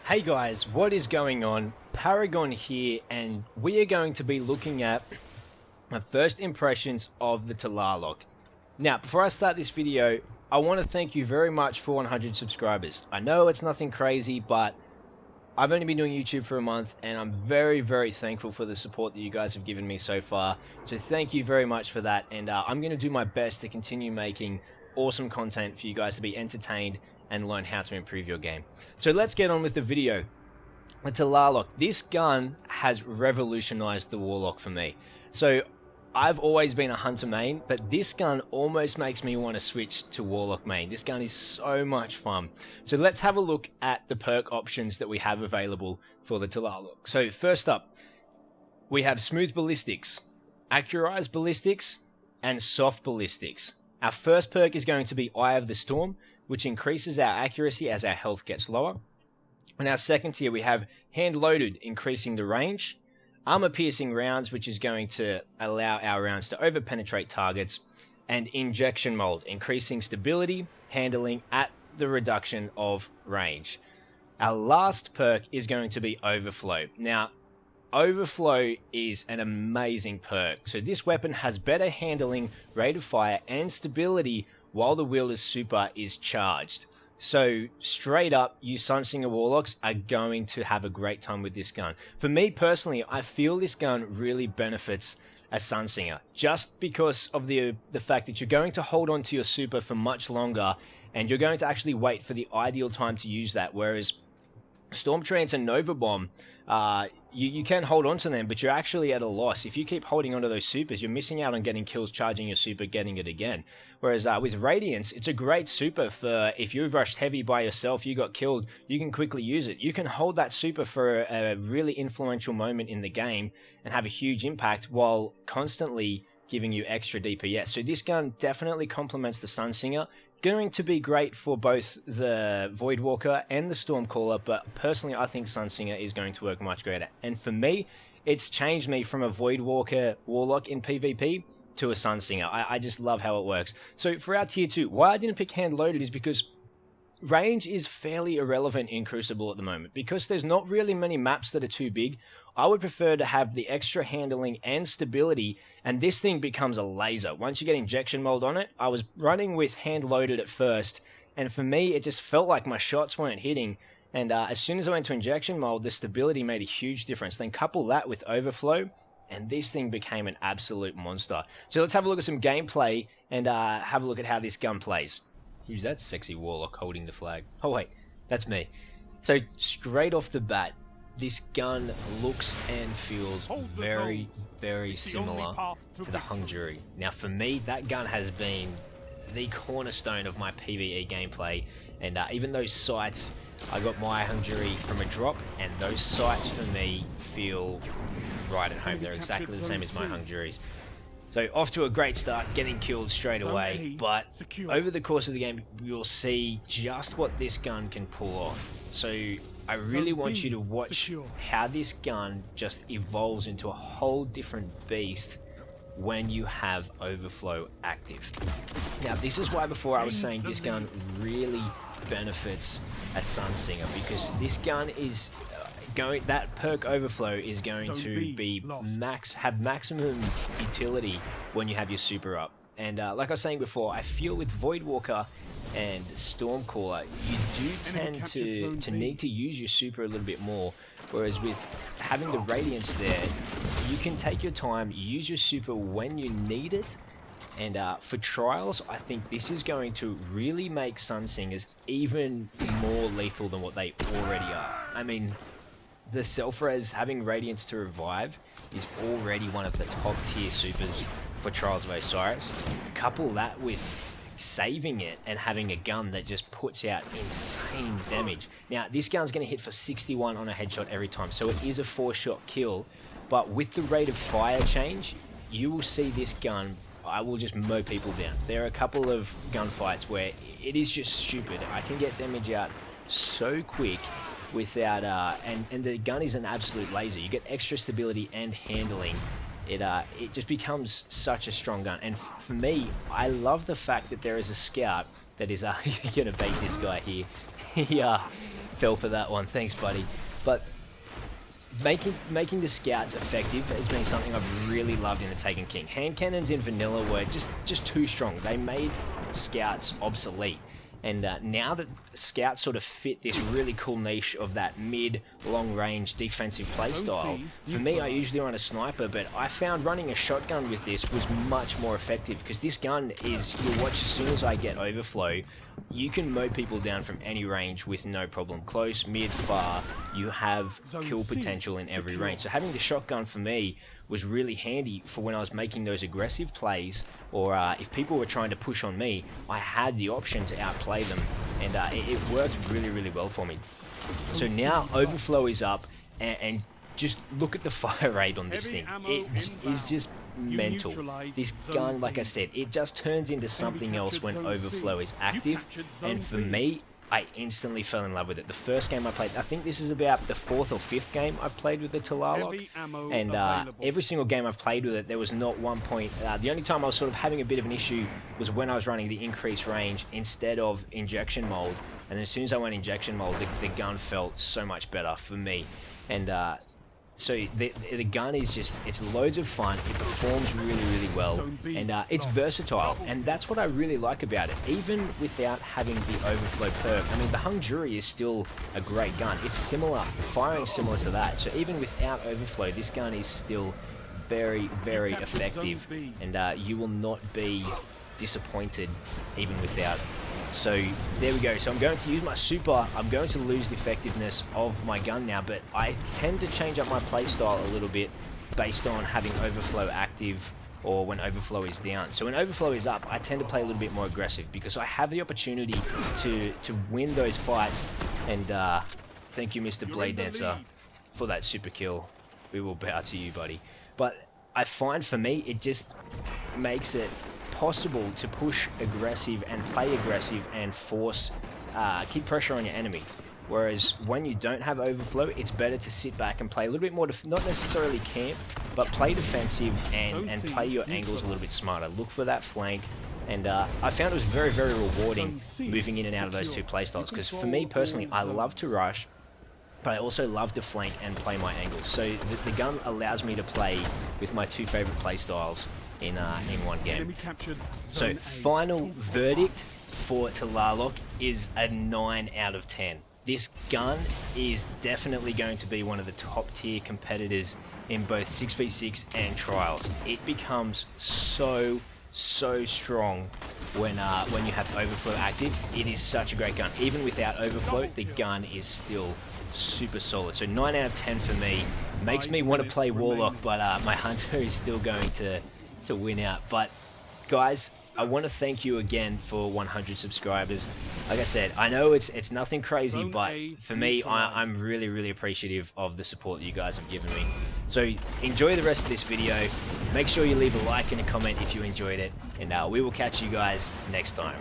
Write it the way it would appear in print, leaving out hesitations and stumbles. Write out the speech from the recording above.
Hey guys, what is going on? Paragon here, and we are going to be looking at my first impressions of the Tlaloc. Now, before I start this video, I want to thank you very much for 100 subscribers. I know it's nothing crazy, but I've only been doing YouTube for a month, and I'm very thankful for the support that you guys have given me so far. So thank you very much for that, and I'm going to do my best to continue making awesome content for you guys to be entertained and learn how to improve your game. So let's get on with the video. The Tlaloc. This gun has revolutionized the Warlock for me. So I've always been a Hunter main, but this gun almost makes me want to switch to Warlock main. This gun is so much fun. So let's have a look at the perk options that we have available for the Tlaloc. So first up, we have Smooth Ballistics, Accurized Ballistics, and Soft Ballistics. Our first perk is going to be Eye of the Storm, which increases our accuracy as our health gets lower. And our second tier, we have Hand Loaded, increasing the range. Armor Piercing Rounds, which is going to allow our rounds to over-penetrate targets. And Injection Mold, increasing stability, handling at the reduction of range. Our last perk is going to be Overflow. Now, Overflow is an amazing perk. So this weapon has better handling, rate of fire, and stability while the wielder's super is charged. So straight up, you Sunsinger Warlocks are going to have a great time with this gun. For me personally, I feel this gun really benefits a Sunsinger, just because of the fact that you're going to hold on to your super for much longer, and you're going to actually wait for the ideal time to use that, whereas Storm Trance and Nova Bomb, you can hold on to them, but you're actually at a loss. If you keep holding onto those supers, you're missing out on getting kills, charging your super, getting it again. Whereas with Radiance, it's a great super for if you've rushed heavy by yourself, you got killed, you can quickly use it. You can hold that super for a really influential moment in the game and have a huge impact while constantly giving you extra DPS. So this gun definitely complements the Sunsinger. Going to be great for both the Voidwalker and the Stormcaller, but personally I think Sunsinger is going to work much greater. And for me, it's changed me from a Voidwalker Warlock in PvP to a Sunsinger. I just love how it works. So for our tier 2, why I didn't pick Hand Loaded is because range is fairly irrelevant in Crucible at the moment. Because there's not really many maps that are too big, I would prefer to have the extra handling and stability, and this thing becomes a laser. Once you get injection mold on it, I was running with Hand Loaded at first, and for me, it just felt like my shots weren't hitting, and as soon as I went to injection mold, the stability made a huge difference. Then couple that with Overflow, and this thing became an absolute monster. So let's have a look at some gameplay, and have a look at how this gun plays. Who's that sexy Warlock holding the flag? Oh wait, that's me. So straight off the bat, this gun looks and feels very similar to the Hung Jury. Now for me, that gun has been the cornerstone of my PvE gameplay, and even those sights, I got my Hung Jury from a drop, and those sights for me feel right at home. They're exactly the same as my Hung Juries. So off to a great start, getting killed straight away, but over the course of the game, you'll see just what this gun can pull off. So I really want you to watch how this gun just evolves into a whole different beast when you have Overflow active. Now this is why before I was saying this gun really benefits a Sunsinger, because this gun is that perk Overflow is going to be have maximum utility when you have your super up. And like I was saying before, I feel with Voidwalker and Stormcaller, you do tend to need to use your super a little bit more, whereas with having the Radiance there, you can take your time, use your super when you need it. And for trials, I think this is going to really make Sunsingers even more lethal than what they already are. I mean, the self-res having Radiance to revive is already one of the top tier supers for Trials of Osiris. Couple that with saving it and having a gun that just puts out insane damage. Now this gun's going to hit for 61 on a headshot every time, so it is a 4-shot kill, but with the rate of fire change, you will see this gun, I will just mow people down. There are a couple of gunfights where it is just stupid. I can get damage out so quick without and the gun is an absolute laser. You get extra stability and handling. It just becomes such a strong gun. And for me, I love the fact that there is a scout that is gonna bait this guy here. He fell for that one. Thanks, buddy. But making the scouts effective has been something I've really loved in the Taken King. Hand cannons in vanilla were just too strong. They made scouts obsolete. And now that scouts sort of fit this really cool niche of that mid, long-range defensive playstyle, for me, I usually run a sniper, but I found running a shotgun with this was much more effective, because this gun is, you'll watch as soon as I get overflow, you can mow people down from any range with no problem. Close, mid, far, you have kill potential in every range. So having the shotgun for me was really handy for when I was making those aggressive plays, or if people were trying to push on me, I had the option to outplay them, and it worked really, really well for me. So now overflow is up, and just look at the fire rate on this thing. It is just mental. This gun, like I said, it just turns into something else when overflow is active, and for me, I instantly fell in love with it. The first game I played, I think this is about the 4th or 5th game I've played with the Tlaloc, and every single game I've played with it, there was not one point. The only time I was sort of having a bit of an issue was when I was running the increased range instead of injection mold, and as soon as I went injection mold, the gun felt so much better for me. And so the gun is just, it's loads of fun, it performs really, really well, and it's versatile, and that's what I really like about it. Even without having the overflow perk, I mean, the Hung Jury is still a great gun. It's similar, firing similar to that, so even without overflow, this gun is still very, very effective, and you will not be disappointed even without it. So there we go. So I'm going to use my super. I'm going to lose the effectiveness of my gun now, but I tend to change up my playstyle a little bit based on having overflow active or when overflow is down. So when overflow is up, I tend to play a little bit more aggressive because I have the opportunity to win those fights. And thank you, Mr. Blade Dancer, for that super kill. We will bow to you, buddy. But I find for me, it just makes it possible to push aggressive and play aggressive and force, keep pressure on your enemy. Whereas when you don't have overflow, it's better to sit back and play a little bit more, not necessarily camp, but play defensive and play your angles a little bit smarter. Look for that flank. And I found it was very, very rewarding moving in and out of those two playstyles, because for me personally, I love to rush, but I also love to flank and play my angles. So the gun allows me to play with my two favorite playstyles in one game. So final verdict for Tlaloc is a 9 out of 10. This gun is definitely going to be one of the top tier competitors in both 6v6 and trials. It becomes so strong when you have overflow active. It is such a great gun. Even without overflow, the gun is still super solid. So 9 out of 10 for me. Makes me want to play Warlock, but my Hunter is still going to win out. But guys, I want to thank you again for 100 subscribers. Like I said, I know it's nothing crazy, but for me, I'm really, really appreciative of the support that you guys have given me. So enjoy the rest of this video. Make sure you leave a like and a comment if you enjoyed it, and we will catch you guys next time.